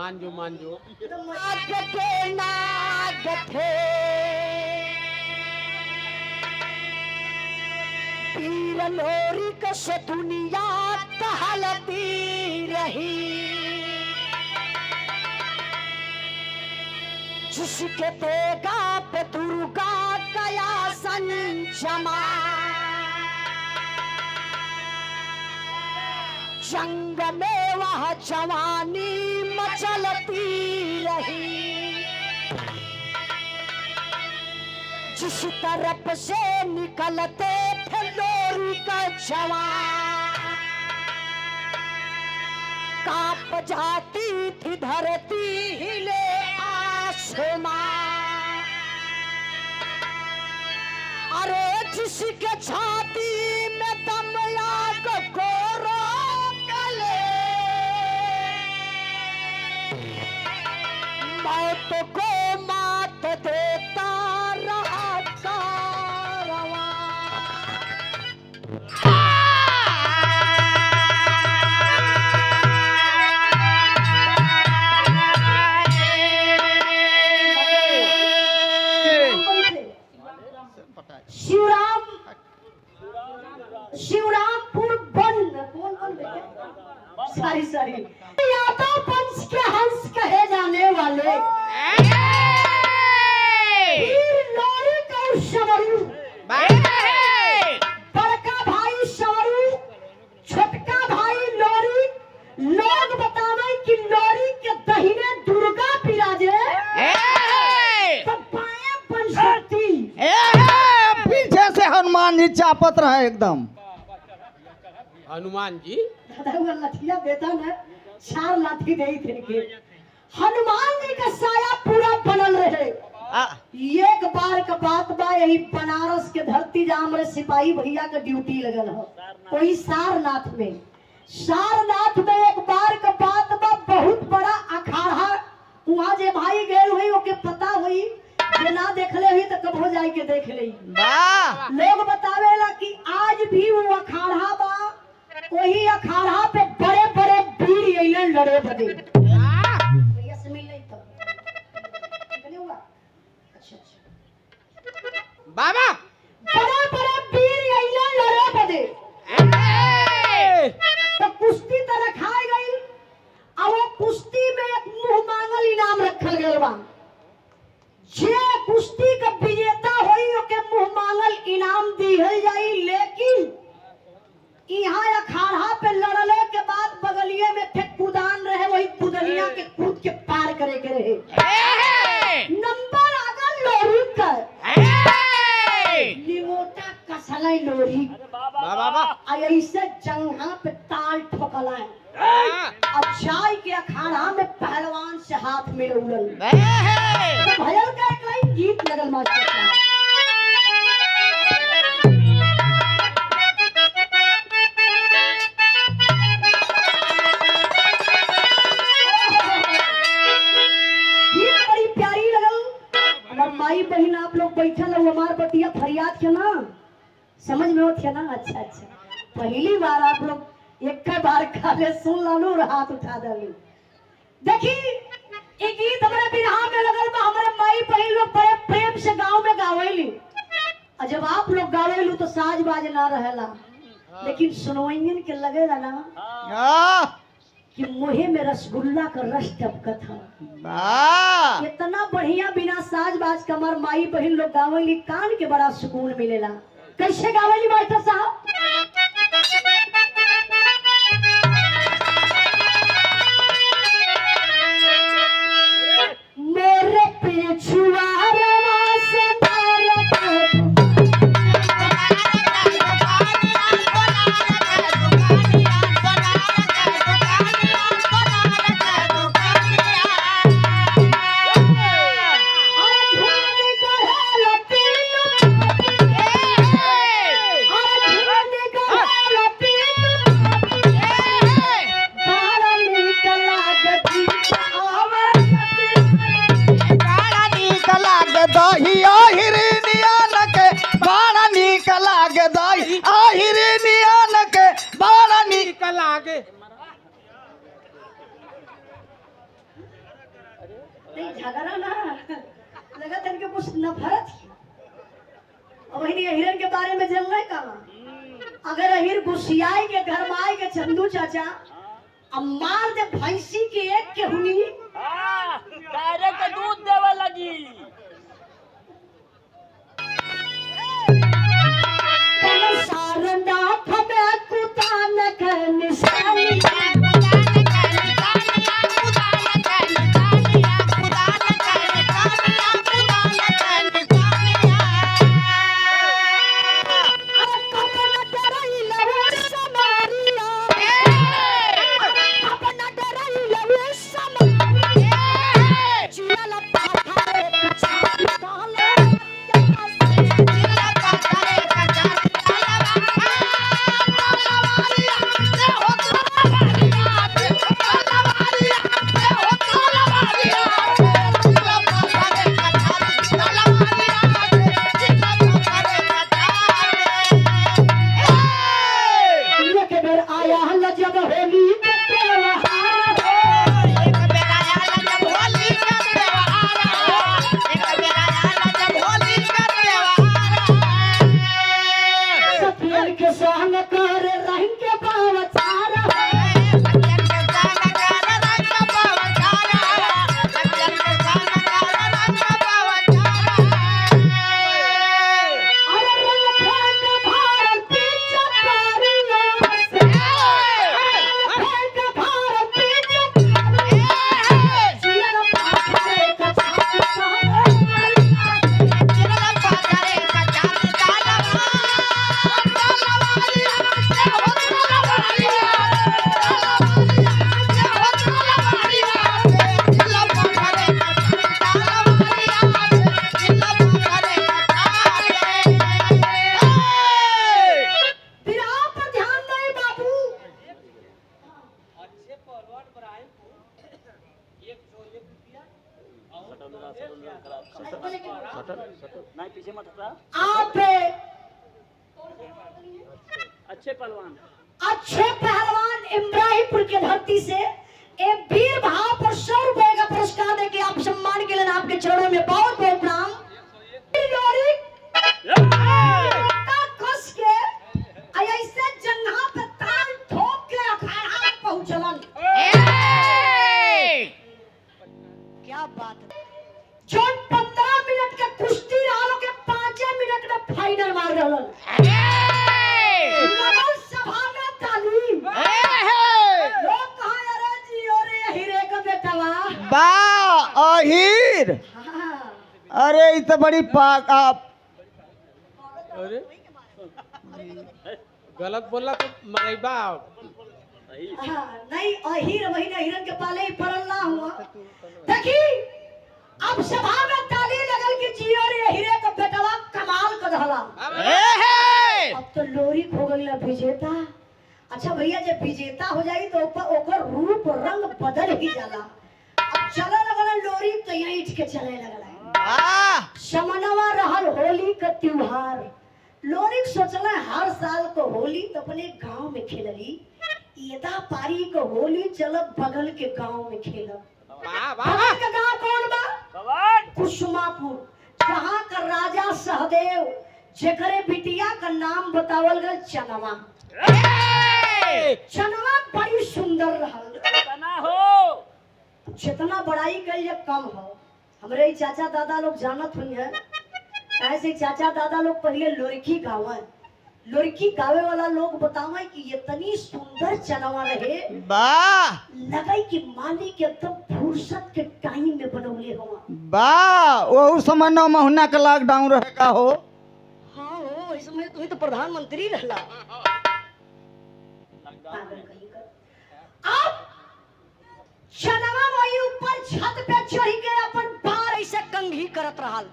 मान जो नाग के नाग थे पीर लोरी कस दुनिया टहलती रही जिसके तेगा पे दुर्गा कया संजमा जंग में वह जवानी मचलती रही जिस तरफ से निकलते थे लोरी का जवान कांप जाती थी धरती हिले आसमां अरे जिसके छाती में दम लाग गोरो मौत को मात देता रहा कारवां शिवरामपुर बंद सारी यादव वंश के हंस कहे जाने वाले लोरी का शवरू बड़का भाई शवरू छोटका भाई लोरी लोग बतावे कि लोरी के दहिने दुर्गा विराजे तो बाएं पंचवटी पीछे से हनुमान जी चापत रहे एकदम हनुमान जी लठिया देता ना 4 लाठी दे थे हनुमान जी का साया पूरा बनल रहे एक बार का बात बा यही बनारस के धरती जहाँ हमारे सिपाही भैया का ड्यूटी लगल हो वही सारनाथ में एक बार का बात बा बहुत बड़ा अखाड़ा वहाँ जे भाई गए हुई ओके पता हुई ना देखले हुई तो कब हो जाए के देख ली लोग बतावेला कि आज भी वो अखाड़ा बा वही अखाड़ा पे बड़े बड़े वीर अइलन लड़े बदे भैया से मिल नहीं तो अच्छा बाबा बड़े बड़े वीर अइलन लड़े बदे तो कुश्ती तो रखाई गई अब वो कुश्ती में एक मुंह मांगल इनाम रखल गया बा जे कुश्ती का विजेता होई ओके मुंह मांगल इनाम दिहल जाई लेकिन यहाँ अखाड़ा पे लड़ले के बाद बगलिए में थे कूदान रहे वही कूदनिया के कूद के पार करे के रहे नंबर आगल लोरी का निमोटा कसलाई लोरी बाबा ऐसे जंघा पे ताल ठोकला अब चाय के अखाड़ा में पहलवान से हाथ में उड़ल तो भयल का एक लाइन गीत लगल मास्टर साहब माई बहन आप लोग बैठल हो हमार बतिया फरियाद के ना समझ में होती है ना अच्छा पहली बार आप लोग एक बार खाले सुन लालू और हाथ उठा डालू देखी ये गीत हमारे बिरहा में लगल बा हमारे माई बहन लोग बड़े प्रेम से गांव में गावेली और जब आप लोग गावेलू तो साज बाज ना रहेला लेकिन सुनवैयन के लगेला ना कि मुहे में रसगुल्ला का रस टपकत है इतना बढ़िया बिना साज बाज कमर माई बहन लोग गावेली कान के बड़ा सुकून मिलेला कैसे गावेली मास्टर साहब मेरे पिछुआरा से बारे में जल रहे का अगर अहिर गुस्सियाई के घर में आए के चंदू चाचा अब मार दे भैंसी के एक के हुई डायरेक्ट दूध देवे लगी। सारनाथ में कुतान के निशानी नहीं पीछे मत हटा। आप अच्छे पहलवान इब्राहिमपुर के धरती से एक वीर भाव पर 100 रुपए का पुरस्कार देके आप सम्मान के लिए आपके चरणों में बहुत बहुत प्रणाम। कस के ऐसे जंघा पे ताल ठोक के अखाड़ा में पहुंचलन। क्या बात है। जो 15 मिनट के कुश्ती रहा के 5 मिनट में फाइनल मार रहलन। सभा में ताली लोग कहा अरे जी अरे हीरे का बेटा बा अहीर। अरे ये तो बड़ी पाक आप अरे गलत बोला तो मरेबा। नहीं अहीर वही ना हिरन के पाले ही पड़ल ना हुआ। देखी अब सभा में ताली लगल कि जियो रे हीरे का बेटवा कमाल कर रहला। अब तो लोरी खो गई विजेता। अच्छा भैया जब विजेता हो जाई तो ओकर रूप रंग बदल ही जाला। अब चले लगल लोरी तो यहीं इठ के चले लगल। समनवा रहल होली का त्योहार। लोरी सोचला हर साल को होली तो अपने गांव में खेलली। ईदा पारी को होली चलब बगल के गांव में खेलब। बगल का गांव कौन बा? कुसुमापुर। जहाँ का राजा सहदेव जेकरे बिटिया का नाम बतावल गया चनवा। चनवा बड़ी सुंदर रहल। जितना बड़ाई कर ये कम हो। हमारे चाचा दादा लोग जानत हुई है। ऐसे चाचा दादा लोग पहले लोरकी गावे। लोरकी गावे वाला लोग बतावे कि ये तनी सुंदर चनवा रहे लगे कि माली के एकदम फुर्सत के टाइम में बनौले हुआ। वो समय 9 महीना का लॉकडाउन रहेगा हो। हाँ हो इसमें तो प्रधानमंत्री रहला। अब चनवा वही ऊपर छत पे चढ़ के अपन बार ऐसे कंघी करत रहल।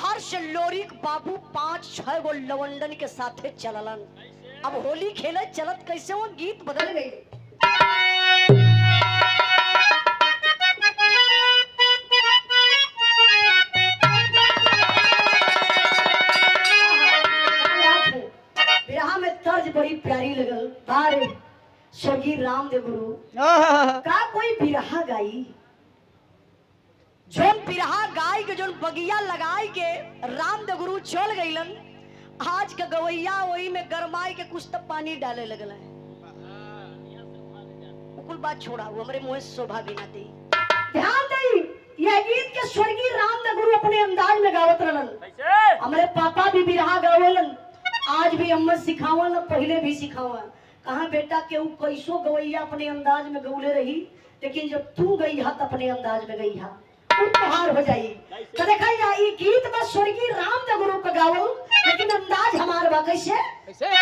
हर से लोरिक बाबू 5-6 गो लवंडन के साथे चललन। अब होली खेले चलत कैसे वो गीत बदल गई। बिरहा में तर्ज बड़ी प्यारी लगल। बारे स्वर्गीय रामदेव गुरु का कोई बिरहा गाई जोन बिरहा गाय के जोन बगिया लगाई के रामदेव गुरु चल गईलन। आज का गवैया वही में गरमाई के कुछ तब पानी डाले लगल है। कुल बात छोड़ा, वो हमारे मुंह से शोभा भी ना दी। ध्यान दई, यह गीत के स्वर्गीय राम गुरु अपने अंदाज में गावत रहलन। कैसे? हमारे पापा भी बिरहा गावेलन, आज भी अम्मा सिखावन, पहले भी सिखावन। कहा बेटा के ऊ कैसो गवैया अपने अंदाज में गौले रही, लेकिन जब तू गई हा तो अपने अंदाज में गई हा, उपहार हो जाई। तो देखा ये गीत बस स्वर्गीय राम गुरु का गावल, लेकिन अंदाज हमार बा कैसे? कैसे?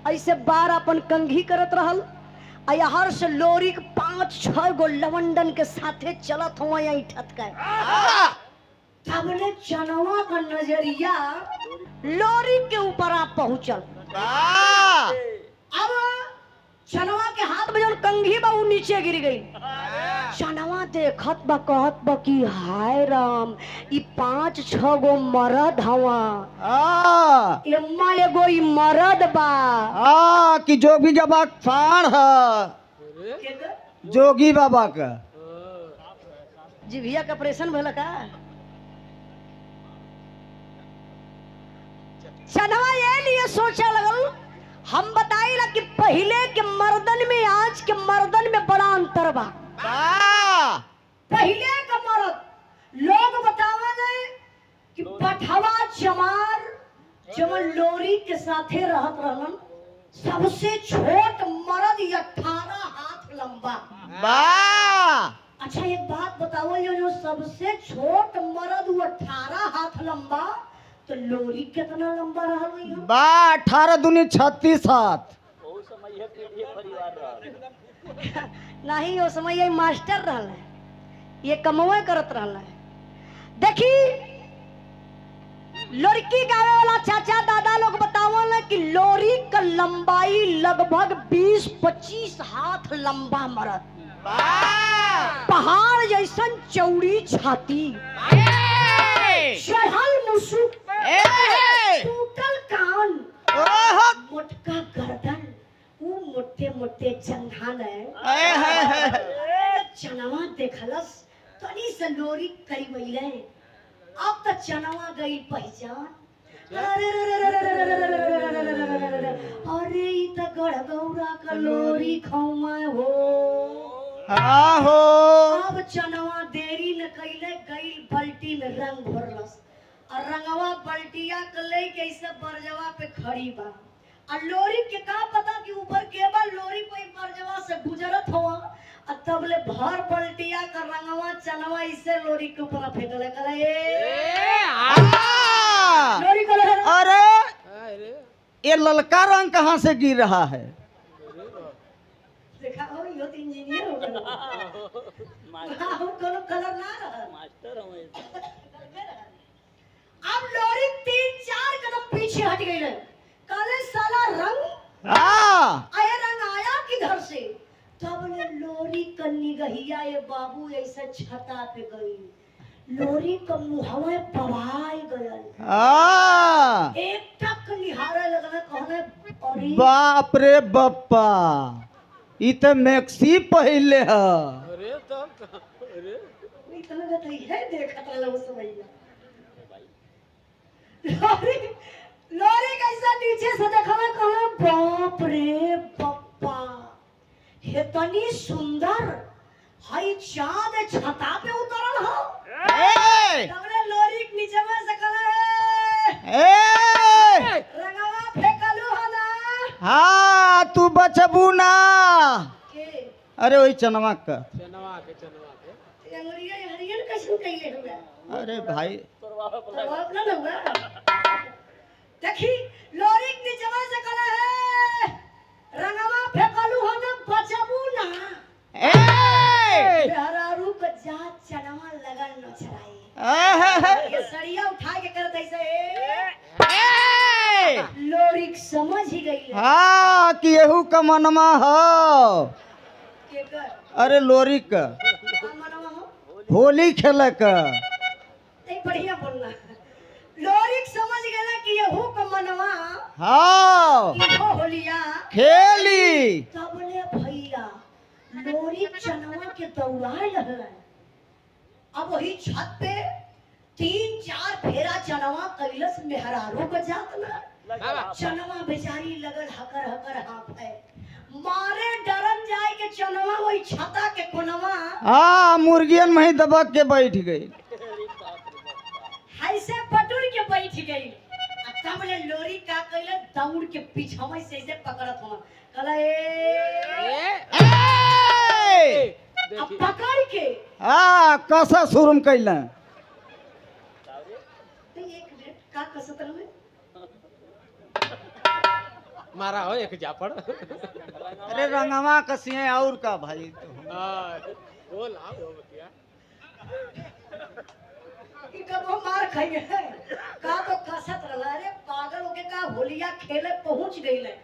ऐसे बार अपन कंघी करत रहल, हर से लोरी के 5-6 गो लवंडन के साथे चलत हुआ यही ठतका। सबने चनवा का नजरिया लोरी के ऊपर आ पहुंचल। अब चनवा के हाथ में जब कंघी बा उ नीचे गिर गई। चनवा देखत बा, कहत बा कि हाय राम, ई 5-6 गो मरद हवा, एम्मा एगो ई मरद बा। कि जोगी बाबा फाड़ है, जोगी बाबा का जिभिया का ऑपरेशन भला का। चनवा ये लिए सोचा लगल, हम बताइला कि पहले के मर्दन में आज के मर्दन में बड़ा अंतर बा। पहले का मर्द लोग बतावले कि पठवा चमार जवन लोरी के साथे रहत रहलन, सबसे छोट मर्द 18 हाथ लंबा। अच्छा एक बात बताओ, जो सबसे छोट मर्द 18 हाथ लंबा, तो लोरी कितना लंबा रहा? 18 दूनी 36 हाथ। नहीं वो समय ये मास्टर रहल है, ये कमवे करत रहल है। देखी लड़की गावे वाला चाचा दादा लोग बतावल कि लोरी का लंबाई लगभग 20-25 हाथ लंबा मरद, पहाड़ जैसन चौड़ी छाती, चढ़ल मुसुक, टूटल कान, मोटका गर्दन, वो मोटे मोटे जंघान है। चनवा देखलस तनी से लोरी करीबैले, अब तो चनवा गई पहचान। अरे ई त गड़गौरा का लोरी खौमा हो। अब चनवा देरी न कैले, गई बल्टी में रंग भरलस, और रंगवा बल्टिया कले कैसे बरजवा पे खड़ी बा। और लोरी के का पता कि ऊपर केवल लोरी कोई बरजवा से गुजरत हुआ, और तब ले भर बल्टिया का रंगवा चनवा इसे लोरी के ऊपर फेंकले करे। लोरी को अरे ये ललका रंग कहाँ से गिर रहा है? देखा हो, यो तो इंजीनियर हो गया। हाँ, कोनो कलर ना रहा, मास्टर हूँ। अब लोरी 3-4 कदम पीछे हट गई है। काले साला रंग आया रंग आया किधर से? तब ने लोरी का निगहिया ये बाबू ऐसा छता पे गई। लोरी का मुहवा पवाई गयल। एक टक निहारे लगने कहने अरे बाप रे बप्पा ई तो मैक्सी पहले है। अरे तब अरे इतना तो है देखत रहा उस समय। लोरी लोरी कैसा नीचे से देखा मैं कहने बाप रे बप्पा इतनी सुंदर हाई चाँद छता पे उतरल हो। तबने लोरी के नीचे में से कहले रंगवा फेंकलू हो ना। हाँ तू बचबू ना। के अरे वही चनवा का। चनवा के अंगुरिया हरियन कैसे कैले हुआ? अरे भाई तो अपना ना हुआ। देखी लोरी के नीचे में से कहले रंगवा फेंकलू हो ना बचबू ना। बेहरारू का जात चनवा लगन न चढ़ाई। ये सड़िया उठा के करत ऐसे लोरिक समझ ही गई है। हाँ कि यहू का मनमा हो। के कर अरे लोरी का कौन मनवा हो? होली खेल का। नहीं बढ़िया बोलना। लोरिक समझ गया कि ये हु का मनवा हाँ इहो होलिया खेली। तब ने भैया लोरिक चनवा के दौड़ाए लगल। अब वही छत पे 3-4 फेरा चनवा कैलस मेहरारू का जात ना। चनवा बेचारी लगल हकर हकर हाफे मारे डरन जाए के चनवा वही छता के कोनवा हाँ मुर्गियन में ही दबक के बैठ गई। ऐसे पटुर के बैठ गई। तब ले लोरी का कैले दौड़ के पीछवा से ऐसे पकड़त हो कहला अब पकड़ के हाँ कसा शुरू कैल। एक मिनट का कसत रहे मारा हो एक जापड़। अरे रंगवा कसिए और का भाई। बोल आओ बतिया कबो मार खाइए का तो कसत रहा। अरे पागल होके का होलिया खेले पहुंच गई ले।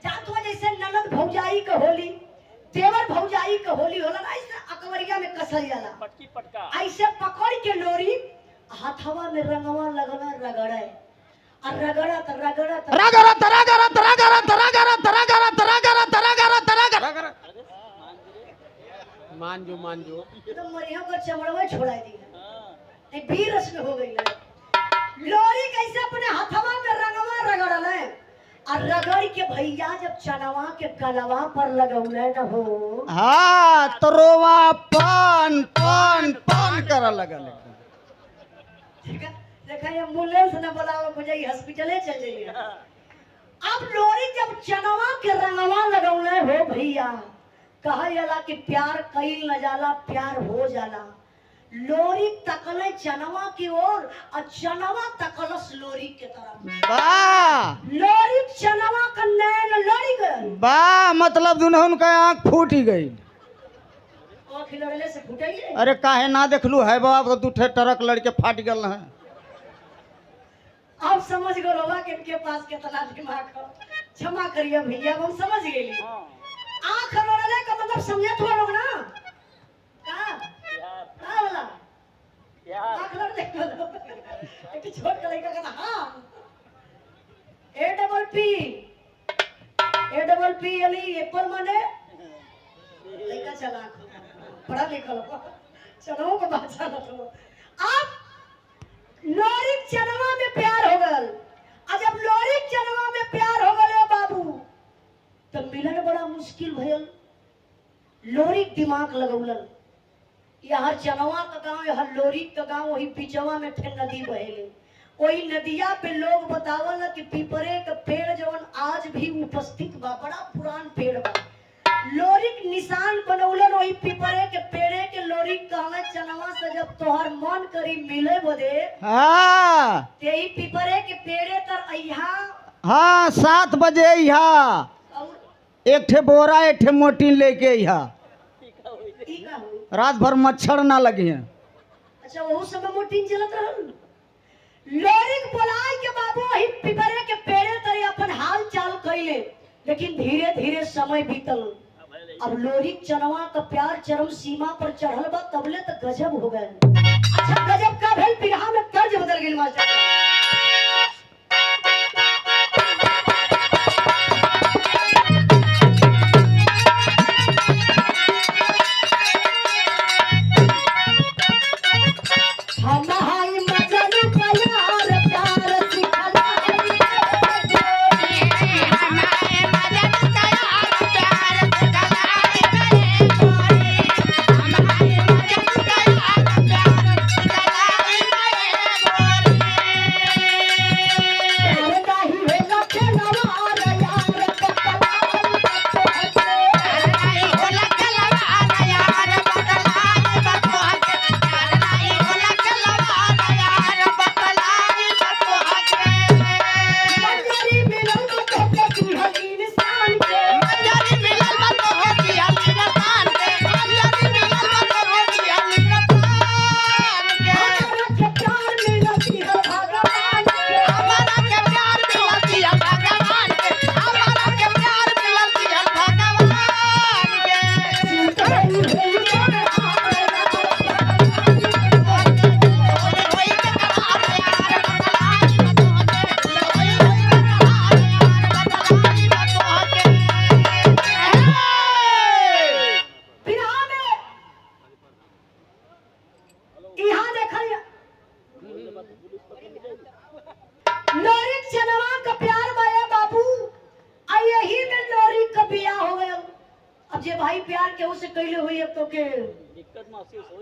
जात हो जैसे ननद भौजाई का होली देवर भौजाई का होली होला ना ऐसे अकवरिया में कसल जाला। पटकी पटका ऐसे पकड़ के लोरी हाथवा में रंगवा लगना रगड़े और रगड़त रगड़त रगड़त रगड़त रगड़त रगड़त रगड़त रगड़त रगड़त रगड़त। मान जो तो मरिया को चमड़वा छोड़ा दी नहीं भी रस्म हो गई है। लोरी कैसे अपने हाथवा में रंगवा रगड़ल है और रगड़ के भैया जब चनवा के गलवा पर लगौले न हो। हाँ तो रोवा पान पान पान कर लगल। देखा ये एम्बुलेंस न बुलाओ मुझे हॉस्पिटले चल जाइए। अब लोरी जब चनवा के रंगवा लगौले हो भैया कहा जाला कि प्यार कईल न जाला प्यार हो जाला। लोरी तकले चनवा की ओर और चनवा तकलस लोरी के तरफ। वाह लोरी चनवा का नैन लड़ी गई। वाह मतलब दुल्हन का आँख फूट गई। आँख लड़ले से फूटेगी। अरे काहे ना देखलू है बाबा तो 2 ट्रक लड़के फाट गल है। आप समझ गए होगा कि इनके पास कितना दिमाग हो। क्षमा करिए भैया हम समझ गए। आँख लड़ले का मतलब समझे तो लोग ना का वाला आँख लड़ले एक छोट का लड़का कहता हाँ A-double-P यानी एप्पल माने लड़का चला पढ़ा लिखा हो चलो को बात ना तो अब लोरिक चनवा में प्यार हो गल। और जब लोरिक चनवा में प्यार हो गल बाबू तो मिलन बड़ा मुश्किल भयल। लोरिक दिमाग लगौलन यहाँ चनवा का गांव यहाँ लोरिक का गांव वही पिचवा में फिर नदी बहेले। वही नदिया पे लोग बतावल कि पीपरे का पेड़ जवन आज भी उपस्थित बा बड़ा पुरान पेड़ बा। लोरिक निशान बनौलन वही पीपरे के पेड़े के लोरिक कहला चनवा से जब तोहर मन करी मिले बदे हाँ तेही पीपरे के पेड़े तर अइहा। हाँ 7 बजे यहाँ और एक ठे बोरा एक ठे मोटी लेके यहाँ ई का हुई। रात भर मच्छर ना लगे। अच्छा वो समय मोटीन चलत रहल। लोरिक बोलाय के बाबू वही पिपरे के पेड़े तरे अपन हाल चाल कैले, लेकिन धीरे धीरे समय बीतल। अब लोरिक चनवा का प्यार चरम सीमा पर चढ़ल बा, तबले तो गजब हो गए। अच्छा गजब का भेल, बिरहा में तर्ज बदल गई मास्टर।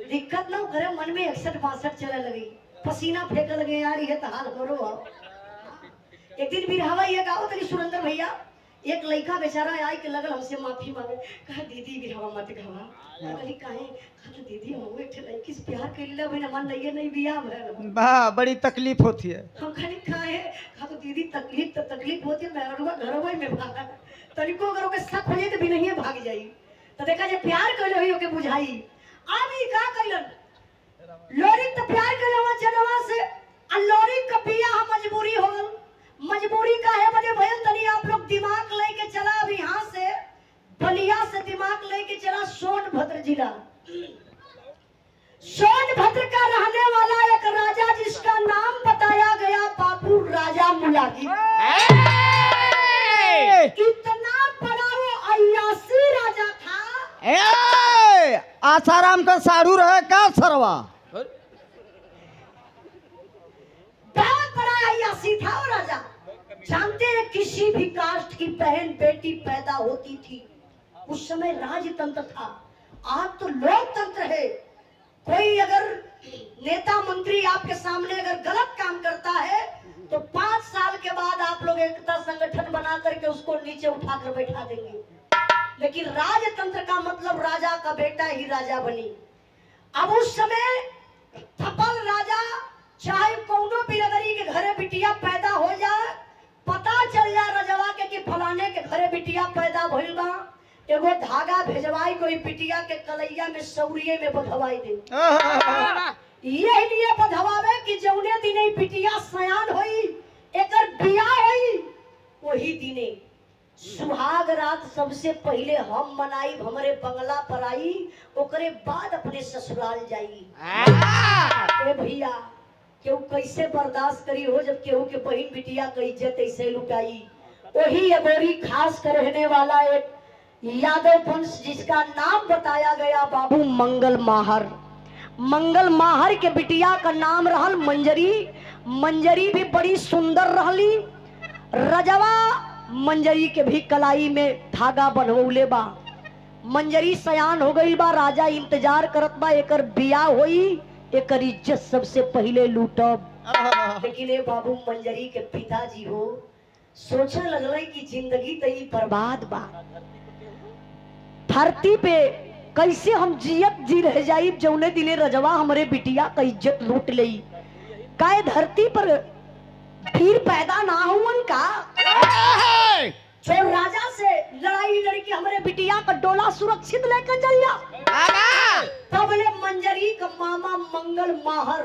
दिक्कत ना करे, मन में 61-62 चले लगी, पसीना फेंक लगे यार, ये तो हाल करो। एक दिन बिरहावा ये गाओ तनी सुरेंद्र भैया, एक लड़का बेचारा आई के लगल हमसे माफी मांगे, कहा दीदी बिरहावा मत गावा। कहली काहे? कहा तो दीदी हम एक लड़की से प्यार कर ले, मैंने मन लगे नहीं बियाह में वाह बड़ी तकलीफ होती है। हम कहली काहे? कहा तो दीदी तकलीफ होती है, मैं घरवा में भागा तनिको करो के शक होए तो भी नहीं भाग जाई। तो देखा जे प्यार कर ले के बुझाई। अब ई का कइलन? लोरिक तो प्यार करवा चनवा से, आ लोरिक का बियाह मजबूरी हो गल। मजबूरी का है बने भयन तनी आप लोग दिमाग लेके चला, अब यहाँ से बलिया से दिमाग लेके चला सोनभद्र जिला। सोनभद्र का रहने वाला एक राजा जिसका नाम बताया गया बाबू राजा मुलागी। इतना बड़ा वो अय्यासी राजा था। आसाराम का साधु रहे का सरवा? बहुत बड़ा अय्यासी था वो राजा। जानते हैं किसी भी कास्ट की बहन बेटी पैदा होती थी, उस समय राजतंत्र था। आज तो लोकतंत्र है। कोई अगर नेता मंत्री आपके सामने अगर गलत काम करता है तो 5 साल के बाद आप लोग एकता संगठन बना करके उसको नीचे उठाकर बैठा देंगे। लेकिन राजतंत्र का मतलब राजा का बेटा ही राजा बनी। अब उस समय थपल राजा चाहे कौनो बिरदरी के घरे बिटिया पैदा हो जाए, पता चल जाए रजवा के कि फलाने के घरे बिटिया पैदा भइल बा, एगो धागा भेजवाई कोई बिटिया के कलैया में सौरिये में बधवाई दे। यही लिए बधवावे कि जौने दिने बिटिया सयान होई, एकर बियाह होई, वही दिने सुहाग रात सबसे पहले हम मनाई, हमारे बंगला पर आई, ओकरे बाद अपने ससुराल जाई। ए भैया केहू कैसे बर्दाश्त करी हो जब केहू के बहन बिटिया का इज्जत ऐसे लुटाई। वही अगोरी खास कर रहने वाला एक यादव वंश जिसका नाम बताया गया बाबू मंगल माहर। मंगल माहर के बिटिया का नाम रहल मंजरी। मंजरी भी बड़ी सुंदर रहली। रजवा मंजरी के भी कलाई में धागा बनवले बा। मंजरी सयान हो गई बा, राजा इंतजार करत बा एकर बियाह होई, एकर इज्जत सबसे पहले लूटब। लेकिन ए बाबू मंजरी के पिताजी हो सोचे लगल कि जिंदगी तई बर्बाद बा, धरती पे कैसे हम जियत जी रह जाई जौने दिने रजवा हमरे बिटिया का इज्जत लूट लई। काहे धरती पर फिर पैदा ना हुवन का? जो राजा से लड़ाई लड़की हमारे बिटिया का डोला सुरक्षित लेकर चल जा। तब ले मंजरी का मामा मंगल माहर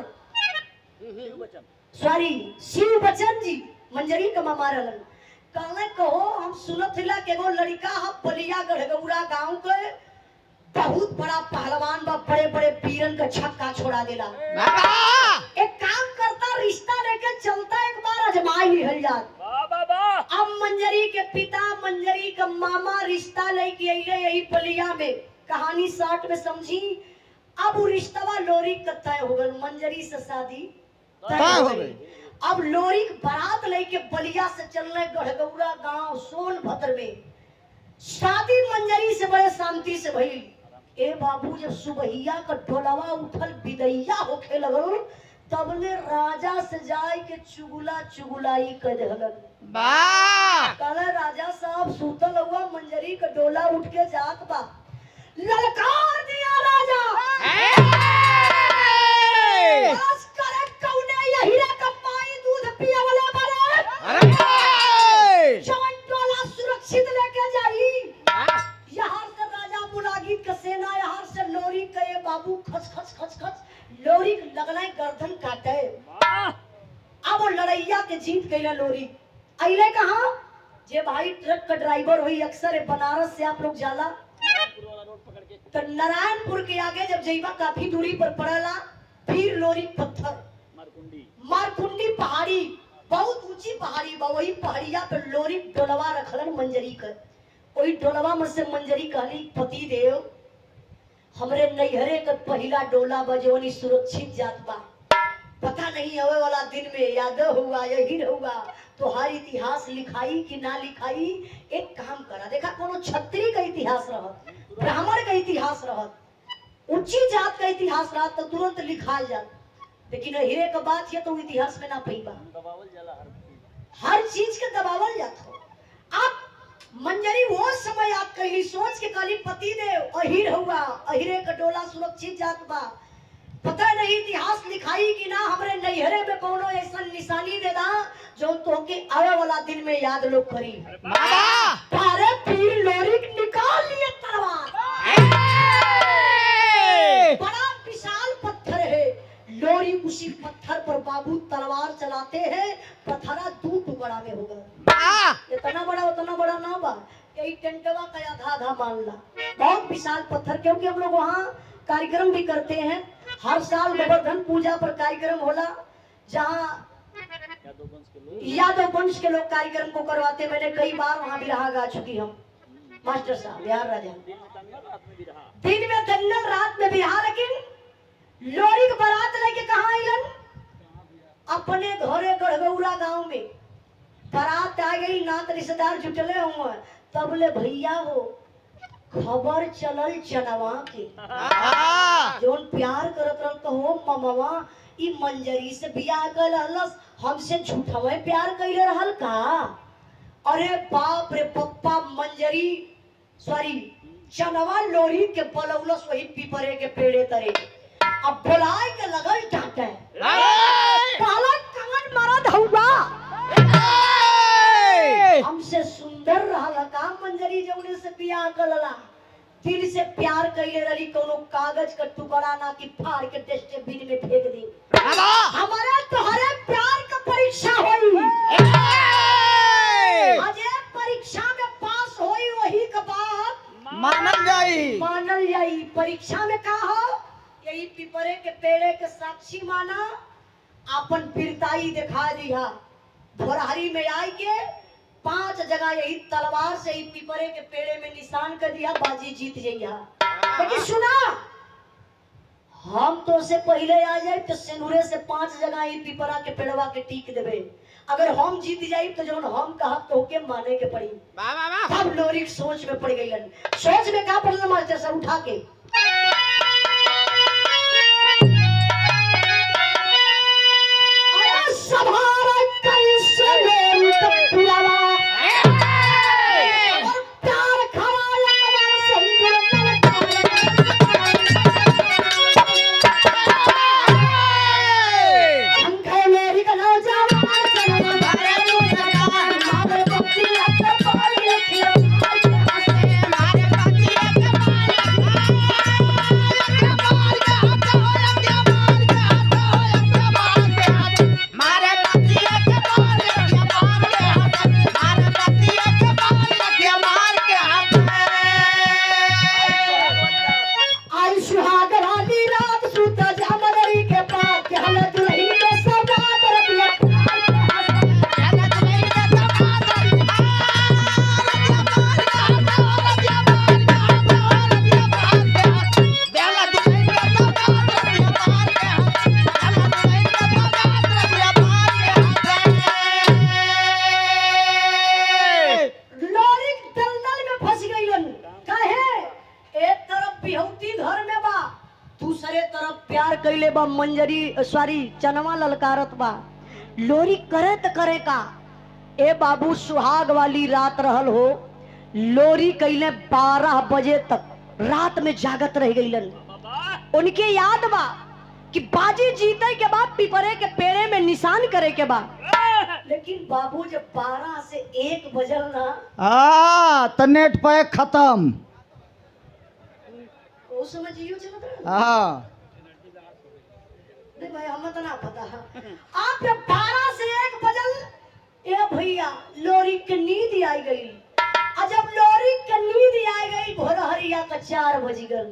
सॉरी शिव बच्चन जी मंजरी का मामा रहलन। कहले कहो हम सुनत हिला के एगो लड़का ह बलिया गढ़गौरा गांव के बहुत बड़ा पहलवान बा, बड़े बड़े पीरन का छक्का छोड़ा देला। एक काम करता रिश्ता लेके चलता, एक बार अजमाई लिहल जात। वाह वाह वाह। अब मंजरी के पिता मंजरी का मामा रिश्ता लेके अइले यही बलिया में। कहानी शॉर्ट में समझी। अब वो रिश्तवा लोरी का तय हो गल, मंजरी से शादी तय हो गई। अब लोरी बारात लेके बलिया से चलने गढ़गौरा गांव सोनभद्र में। शादी मंजरी से बड़े शांति से भई। ए बाबू जब सुबहिया का ढोलवा उठल विदैया होखे लगल, तबले राजा से जाय के चुगला चुगलाई कर देहलन। कहले राजा साहब सुतल हुआ, मंजरी का डोला उठ के जात बा। ललकार दिया राजा, बस करे कौने यही रे कपाई दूध पिए वाले बड़े जवन डोला सुरक्षित लेके जाई। यहाँ से राजा मुलागित का सेना, यहाँ से लोरी करे बाबू खच खच खच खच लोरी लगना गर्दन काटे। अब लड़ैया के जीत गई लोरी। अइले कहाँ जे भाई ट्रक का ड्राइवर हुई, अक्सर बनारस से आप लोग जाला तो नारायणपुर के आगे जब जइबा काफी दूरी पर पड़ला फिर लोरी पत्थर मारकुंडी पहाड़ी, बहुत ऊंची पहाड़ी बा। वही पहाड़िया पे लोरी डोलवा रखलन मंजरी कर। वही डोलवा में से मंजरी कहली पति देव हमरे नैहरे का पहला डोला बजवनी सुरक्षित जात बा। पता नहीं आवे वाला दिन में याद हुआ यही हुआ तो हर इतिहास लिखाई कि ना लिखाई। एक काम करा, देखा कोनो छत्री का इतिहास रहत, ब्राह्मण का इतिहास रहत, ऊंची जात का इतिहास रहत तो तुरंत लिखा जात। लेकिन हीरे का बात है तो इतिहास में ना पईबा, हर चीज के दबावल जात हो। अब मंजरी वो समय आप कहली सोच के कहली पति देव अहिर हुआ, अहिरे का डोला सुरक्षित जात बा। पता नहीं इतिहास लिखाई कि ना हमरे नैहरे में कोनो ऐसा निशानी दे दा जो तो के आवे वाला दिन में याद लोग करी। तारे पीर लोरी निकाल लिए तलवार, बड़ा विशाल पत्थर है। लोरी उसी पत्थर पर बाबू तलवार चलाते हैं, पत्थरा दो टुकड़ा में हो गया। इतना बड़ा ना बा, यही टेंटवा का आधा आधा मान ला। बहुत विशाल पत्थर, क्योंकि हम लोग वहाँ कार्यक्रम भी करते हैं। हर साल गोवर्धन पूजा पर कार्यक्रम होला, जहाँ यादव वंश के लोग कार्यक्रम को करवाते। मैंने कई बार वहाँ भी रहा गा चुकी हम मास्टर साहब बिहार राजा। दिन में दंगल रात में बिहार, लेकिन लोरी की बारात लेके कहाँ आइलन? अपने घरे गढ़गौरा गांव में बारात आ गई, नात रिश्तेदार जुटले हुए। तबले भैया हो खबर चलल चनवा के जोन प्यार करत रहल कहो ममवा ई मंजरी से बियाह कर रहलस, हमसे झूठवे प्यार कइले रहल का। अरे बाप रे पप्पा, मंजरी सॉरी चनवा लोरी के बलौलस वही पीपरे के पेड़े तरे। अब बुलाए के लगल डांटे, काला कान मरद हुआ हमसे सुंदर रहल का मंजरी जौने से बियाह करला। दिल से प्यार कइले रही, कोनो कागज का टुकड़ा ना कि फाड़ के डस्टबिन में फेंक दी। हमारा तोहरे प्यार का परीक्षा होई, अजे परीक्षा में पास होई वही का बात मानल जाई। परीक्षा में का हो यही पिपरे के पेड़े के साक्षी माना, अपन वीरताई दिखा दिया। भोरहरी में आई के 5 जगह यही तलवार से ही पिपरे के पेड़े में निशान कर दिया, बाजी जीत जइया। लेकिन सुना, हम तो से पहले आ जाए तो सिंदूरे से 5 जगह ही पिपरा के पेड़वा के टीक देवे। अगर हम जीत जाए तो जो हम कहा तो के माने के पड़ी। तब लोरी सोच में पड़ गई। सोच में कहा पड़ना मास्टर साहब उठा के मारे कैले बा मंजरी सॉरी चनवा ललकारत बा। लोरी करे त करे का ए बाबू सुहाग वाली रात रहल हो। लोरी कैले 12 बजे तक रात में जागत रह गईलन। उनके याद बा कि बाजी जीते के बाद पिपरे के पेड़े में निशान करे के बाद, लेकिन बाबू जब 12 से 1 बजल ना तो नेट पे खत्म। उस समय जियो चलत रहे। हाँ नहीं भाई हमें तो ना पता है। आप जब 12 से 1 बजल ए भैया लोरी के नींद आई गई। और जब लोरी के नींद आई गई भोरहरिया का 4 बज गल।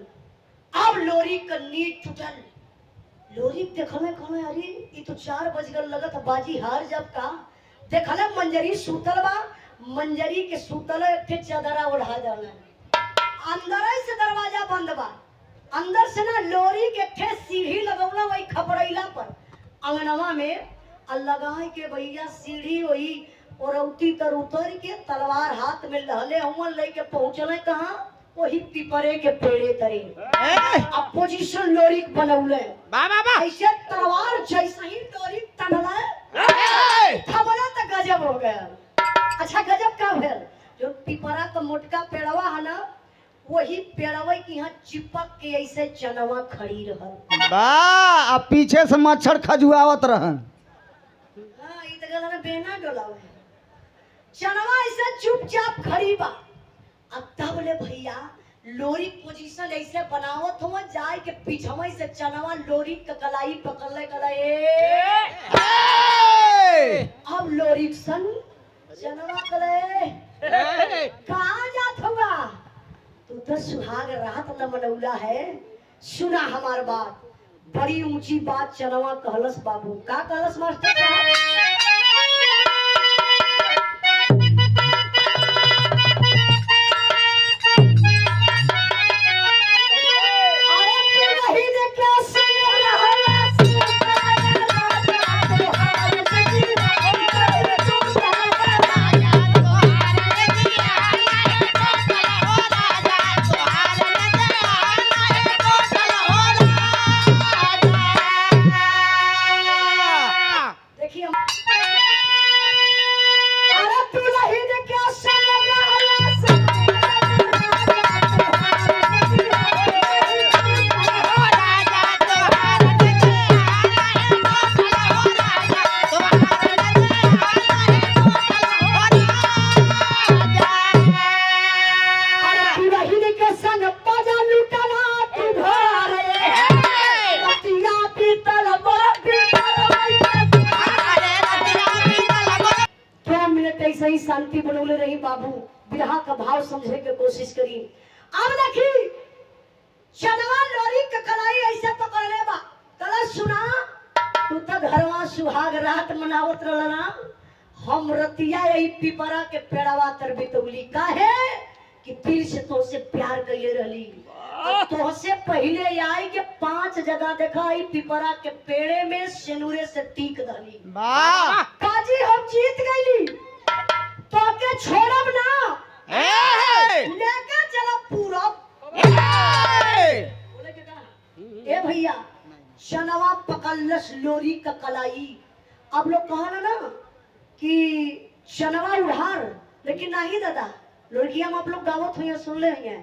अब लोरी का नींद टूटल। लोरी देखले कहले अरे ये तो 4 बज गल लगत बाजी हार जब का। देखले मंजरी सूतल बा। मंजरी के सूतल एक चादरा ओढ़ा जाना। अंदर से दरवाजा बंद बा। अंदर से ना लोरी के ठे सीढ़ी लगौला वही खपरैला पर अंगनवा में लगाए के भैया सीढ़ी वही औरौती तर उतर के तलवार हाथ में लहले हमन लेके पहुंचले कहां वही पिपरे के पेड़े तरे। अब पोजीशन लोरी बनौले ऐसे तलवार जैसे ही लोरी तनले खबरा तो गजब हो गया। अच्छा गजब का भेल जो पिपरा का मोटका पेड़वा है ना वही पेड़वा के यहाँ चिपक के ऐसे चनवा खड़ी रहल। वाह अब पीछे से मच्छर खजुआवत रहन। हां ई त गला बेना डोलावे। चनवा ऐसे चुपचाप खड़ी बा। अब तब ले भैया लोरी पोजीशन ऐसे बनावत हो जाए के पीछवा से चनवा लोरी का कलाई पकड़ ले अब लोरी सन चनवा कले कहाँ जात हुआ तू तो सुहाग रात न मनौला है। सुना हमार बात बड़ी ऊंची बात चनवा कहलस बाबू। का कहलस मास्टर साहब? शांति बनौले रही बाबू। बिरहा का भाव समझे के कोशिश करी। अब देखी चनवा लोरी के कलाई ऐसे पकड़ले बा। तला सुना तू तो घरवा सुहाग रात मनावत रहला। हम रतिया यही पिपरा के पेड़वा तर बितौली काहे कि पीर से तो से प्यार कइले रहली। तो से पहले आई के 5 जगह देखा आई पिपरा के पेड़े में सिनुरे से टीक दली। वाह काजी हम जीत गईली तो के छोड़ब ना लेके चला पूरा। बोले के का ए भैया चनवा पकड़लस लोरी का कलाई। अब लोग कहना ना कि चनवा उधार लेकिन नहीं दादा लड़की हम आप लोग गावत हुई सुन ले हैं।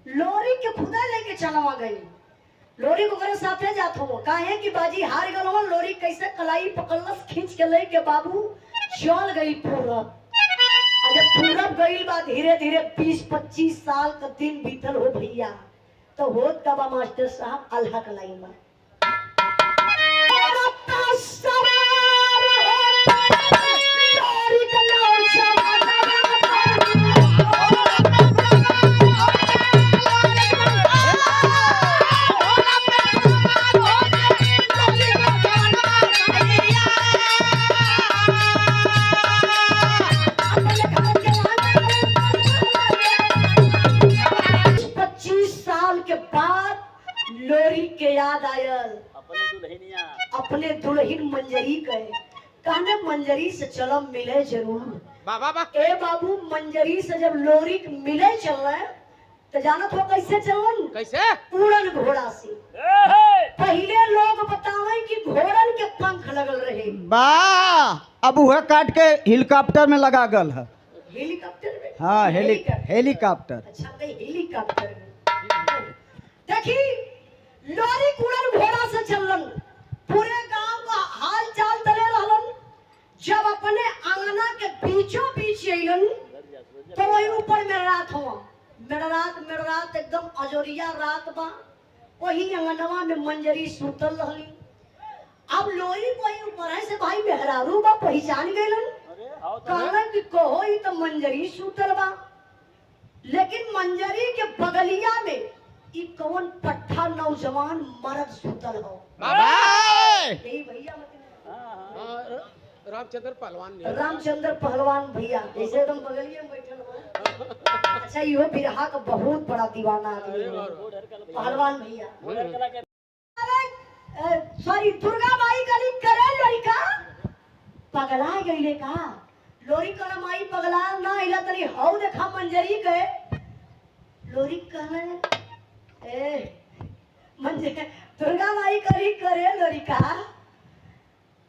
लोरी के खुदा लेके चनवा गई। लोरी को करे साथे जात हो काहे कि बाजी हार गलो। लोरी कैसे कलाई पकड़लस खींच के लेके बाबू चल गई पूरा। जब पूरब गई बा धीरे धीरे 20-25 साल का दिन बीतल हो भैया तो होत का बा मास्टर साहब अल्लाह का लाइन बा। याद आयल अपने दुल्हन मंजरी कहे कहने मंजरी से चलो मिले जरूर। ए बाबू मंजरी से जब लोरी मिले चल तो जानत हो कैसे चलन? कैसे? उड़न घोड़ा से। ए, पहले लोग बतावे कि घोड़न के पंख लगल रहे, वाह अब वह काट के हेलीकॉप्टर में लगा गल है। हेलीकॉप्टर में। हाँ हेलीकॉप्टर। अच्छा भाई हेलीकॉप्टर में। देखी लोरी उड़न घोड़ा से चलन, पूरे गांव का हाल चाल तले रहलन। जब अपने आंगना के बीचों बीच अइलन तो वही ऊपर मेरा रात हुआ, मेरा रात एकदम अजोरिया रात बा। वही अंगनवा में मंजरी सुतल रहली। अब लोरी कोई ऊपर है से भाई मेहरारू बा पहचान गइलन, अरे आओ तो कहलन कि कहो ई तो मंजरी सुतल बा। लेकिन मंजरी के बगलिया में ई कौन पट्ठा नौजवान मर्द सुतल हो। बाबा यही भैया मतलब रामचंद्र पहलवान ने। रामचंद्र पहलवान भैया जैसे एकदम बगलिए में बैठल हो। अच्छा इहो बिरहा का बहुत बड़ा दीवाना आदमी है, पहलवान भैया। सॉरी दुर्गा माई कली करे लड़का पगला गईले का। लोरी कर माई पगला ना इला तनी हौ देखा मंजरी के। लोरी कहले ए मंजरी दुर्गा माई कली करे लड़का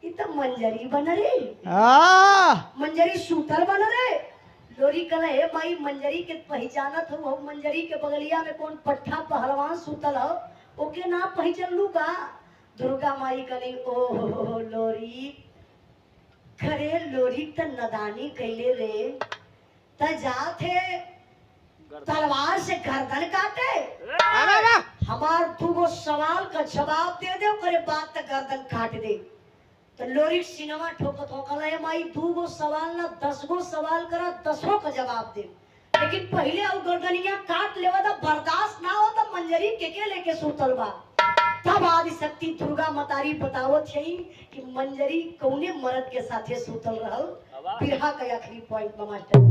ई तो मंजरी बन रे, मंजरी सूतर बन रे। लोरी कहले हे माई मंजरी के पहचानत हो, मंजरी के बगलिया में कौन पट्ठा पहलवान सुतल हो, ओके ना पहचान लू का। दुर्गा माई कहली ओ लोरी खरे लोरी त नदानी कैले रे, त जाथे तलवार से गर्दन काटे। हमार दूगो सवाल का जवाब दे दे, करे बात त गर्दन काट दे। तो लोरी सिनेमा ठोकत हो कहले माई दूगो सवाल ना 10 गो सवाल करा, 10 का जवाब दे। लेकिन पहले अब गर्दनिया काट लेवा तो बर्दाश्त ना हो तो मंजरी के लेके सुतल बा। तब आदि शक्ति दुर्गा मतारी बतावत है कि मंजरी कौने मर्द के साथे सुतल रहल। बिरहा का आखिरी पॉइंट बा मास्टर।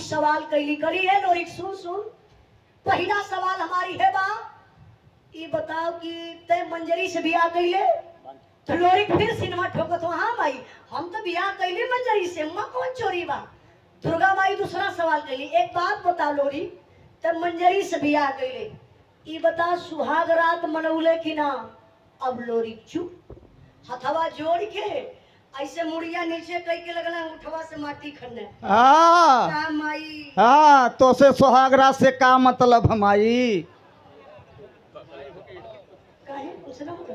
सवाल कैली करी है लोरी सुन सुन। पहला सवाल हमारी है बा ये बताओ कि ते मंजरी से बियाह कैले। तो लोरी फिर सिनेमा ठोकत हो हाँ भाई हम तो बियाह कैले मंजरी से, मां कौन चोरी बा। दुर्गा माई दूसरा सवाल कैली एक बात बता लोरी ते मंजरी से बियाह कैले ये बता सुहाग रात मनौले कि ना। अब लोरी चुप हथवा जोड़ के ऐसे मुड़िया नीचे कई के लगला उठवा से माटी खन्ने। माई तो से सुहागरात से का मतलब हमारी।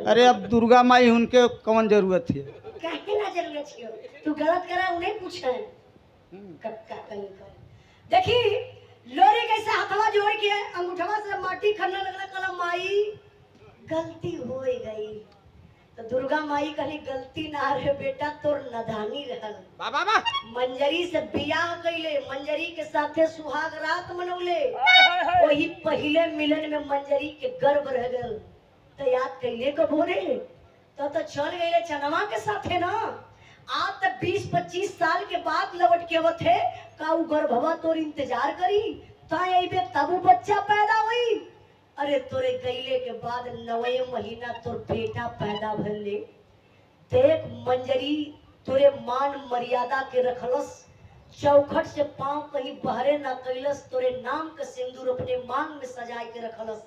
अरे अब दुर्गा माई उनके कौन जरूरत है। काहे ना जरूरत है, तू गलत करा उन्हें पूछे। देखी लोरी कैसे हथवा जोड़ के अंगूठवा से माटी खन्ने लगला कला माई गलती हो गई। तो दुर्गा माई कहली गलती ना रे बेटा तोर नदानी रहल। बाबा मंजरी से बियाह कैले, मंजरी के साथे सुहाग रात मनौले। वही पहले मिलन में मंजरी के गर्भ रह गल तो याद कैले को भोरे तो चल गए चनवा के साथे ना। आज तक 20-25 साल के बाद लौट के आवत है का उ गर्भवा तोर इंतजार करी ताबे तब बच्चा पैदा हुई। अरे तोरे गईले के बाद 9वें महीना तोर बेटा पैदा भले। देख मंजरी तोरे मान मर्यादा के रखलस, चौखट से पांव कहीं बहरे ना कैलस, तोरे नाम के सिंदूर अपने मांग में सजाए के रखलस।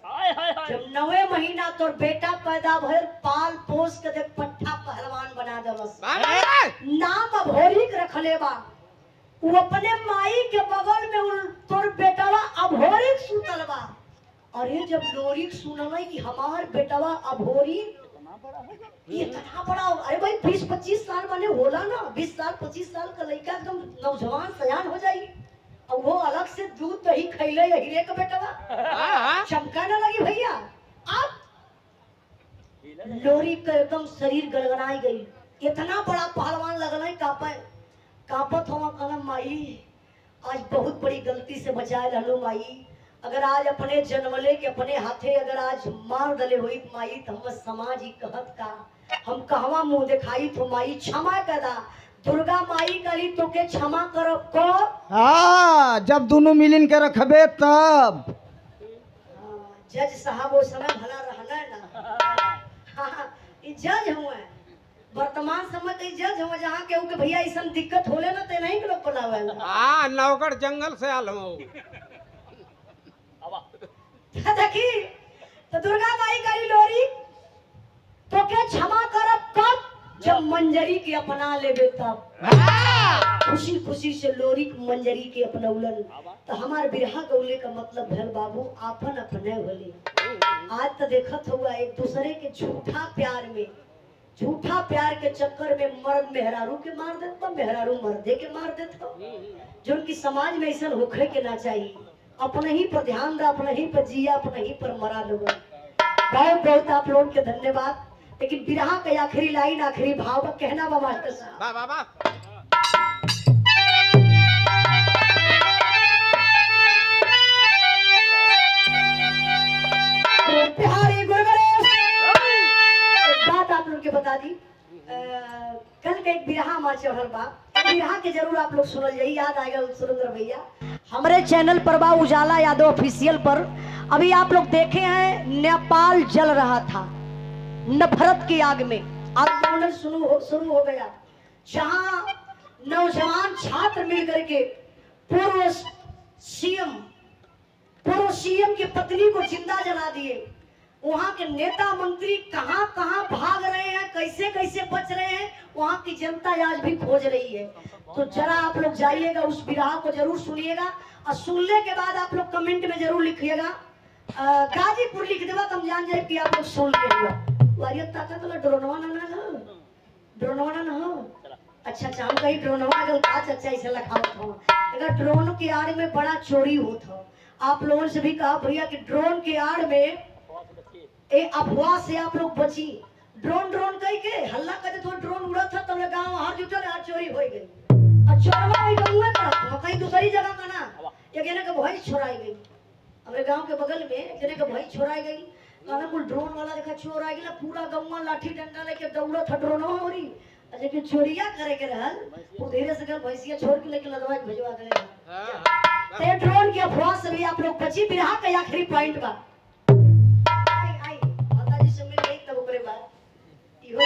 जब 9वें महीना तोर बेटा पैदा भल पाल पोस के देख पट्ठा पहलवान बना दलस। नाम अभोरी के रखले बा। वो अपने माई के बगल में तोर बेटवा अभोरी सुतल बा। और ये जब लोरी सुनल कि हमार बेटवा अभोरी इतना बड़ा, अरे भाई 20-25 साल माने होला ना, 20 साल 25 साल का लड़का एकदम नौजवान सयान हो जाई। और वो अलग से दूध दही खैले हीरे का बेटवा चमका ना लगी भैया। अब लोरी का एकदम शरीर गड़गड़ाई गई। इतना बड़ा पहलवान लगल कापत हुआ कहना माई आज बहुत बड़ी गलती से बचाए रहलो माई। अगर आज अपने जन्मले के अपने हाथे अगर आज मार दले हुई माई तो हम समाज ही कहत का हम कहवा मुंह दिखाई तो माई क्षमा कदा। दुर्गा माई करी तो के क्षमा करब को। हाँ जब दोनों मिलिन के रखबे तब। जज साहब वो समय भला रहना ना। हाँ जज हुए वर्तमान समय के जज हुए जहाँ के उनके भैया ऐसा दिक्कत होले ना ते नहीं के लोग बुलावे। हाँ नौगढ़ जंगल से आल हम। देखी तो दुर्गा माई करी लोरी तो के क्षमा करब कब जब मंजरी के अपना लेबे तब। खुशी खुशी से लोरी मंजरी के अपनौलन तो हमार बिरहा गौले का मतलब है बाबू आपन अपने होले। आज तो देखत हुआ एक दूसरे के झूठा प्यार में, झूठा प्यार के चक्कर में मर्द मेहरारू के मार देता, मेहरारू मर्दे के मार देता। जो उनकी समाज में ऐसा होखे के ना चाहिए। अपने ही पर ध्यान दे, अपने ही पर जिया, अपने ही पर मरा लोग। बहुत बहुत आप लोगों के धन्यवाद। लेकिन बिरहा का आखिरी लाइन आखिरी भाव कहना बा मास्टर साहब। बिहारी गुरुगणेश एक बात आप लोग के बता दी। कल का एक बिरहा माँ चढ़ल बा, बिरहा के जरूर आप लोग सुनल जाइए, याद आएगा सुरेंद्र भैया। हमारे चैनल पर बा उजाला यादव ऑफिशियल पर अभी आप लोग देखे हैं नेपाल जल रहा था नफरत की आग में। आंदोलन शुरू हो गया जहां नौजवान छात्र मिलकर के पूर्व सीएम की पत्नी को जिंदा जला दिए। वहां के नेता मंत्री कहां कहां भाग रहे हैं, कैसे कैसे बच रहे हैं, वहां की जनता आज भी खोज रही है। तो जरा आप लोग जाइएगा उस बिरहा को जरूर सुनिएगा और सुनने के बाद आप लोग कमेंट में जरूर लिखिएगा। गाजीपुर लिख देगा तो हम जान जाए कि आप लोग सुन लिए। ताकत ड्रोनवा ना हो। अच्छा हम कहीं ड्रोनवा अच्छा ऐसे लखावत हो। अगर ड्रोन की आड़ में बड़ा चोरी होता, आप लोगों से भी कहा भैया कि ड्रोन की आड़ में अफवाह से आप लोग बची। ड्रोन कही के हल्ला करे तो ड्रोन उड़ा था तो गाँव हाथ जुटल आज चोरी हो गई। कहीं दूसरी जगह का ना एक जने का भाई छोड़ाई गई। हमारे गांव के बगल में एक जने का भाई छोड़ाई गई। कहना कुल ड्रोन वाला देखा चोर आ गया, पूरा गाँव लाठी डंडा लेके दौड़ा था ड्रोन हो रही। लेकिन चोरिया करे के रहल वो धीरे से गल भैंसिया छोड़ के लेके लदवा भेजवा दे। ड्रोन की अफवाह से भी आप लोग बची। बिरहा का आखिरी पॉइंट बा आई माता जी से मिल गई तब ओकरे बाद इहो